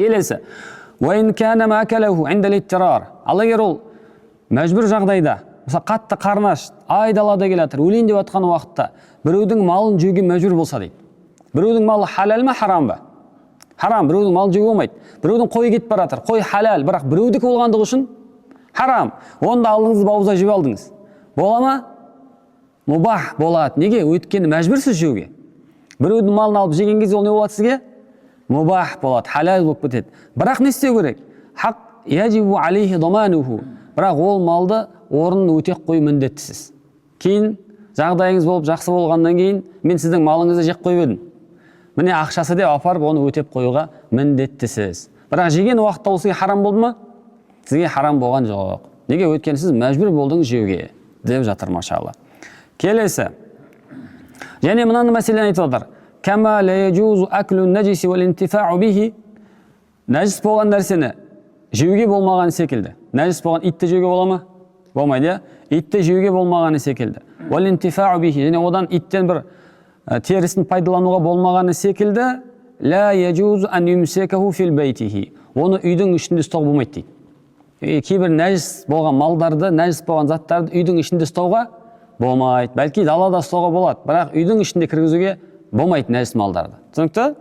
Келесі. وَإِنْ كَانَ مَأْكَلَهُ عِنْدَ الْإِضْطِرَارِ. Ал егер ол мәжбүр жағдайда, мысалы қатты қарны аш, айдалада келе жатыр, өлейін деп жатқан уақытта біреудің малын жеуге мәжбүр болса дейді. Біреудің малы халал ма, харам ба? Харам, біреудің малын жеуге болмайды. Біреудің қойы кетіп бара жатыр, қой халал, бірақ біреудікі болғандығы үшін харам. Оны да алдыңыз, бауызда жеп алдыңыз. Бола ма? Мубах болады. Неге? Өйткені мәжбүрсіз жеуге. Біреудің малын алып жеген кезде ол не болады сізге? Мубах болады, халал болып кетеді. Бірақ не істеу керек? Хақ яджибу алейхи дамануху. Бірақ ол малды орнын өтеп қою міндеттісіз. Кейін жағдайыңыз болып жақсы болғаннан кейін мен сіздің малыңызды жеп қойып едім. Міне ақшасы деп апарып оны өтеп қоюға міндеттісіз. Бірақ жеген уақытта ол сізге харам болды ма? Сізге харам болған жоқ. Неге? Өйткені сіз мәжбүр болдыңыз жеуге деп жатыр машалла. Келесі. Және мынаны мәселені айтып отыр. Кама ла яджузу аклу наджиси вал интифау бихи. Нәжіс болған нәрсені жеуге болмаған секілді. Нәжіс болған итті жеуге бола ма? Болмайды, итті жеуге болмағаны секілді. Вал интифау бихи. Және одан иттен бір терісін пайдалануға болмағаны секілді. Ла яджузу ан юмсекаху фил бейтихи. Оны үйдің ішінде ұстауға болмайды дейді. Кейбір нәжіс болған малдарды, нәжіс болған заттарды үйдің ішінде ұстауға болмайды. Бәлки далада ұстауға болады, бірақ үйдің ішінде кіргізуге болмайды нәжіс малдарды. Түсінікті?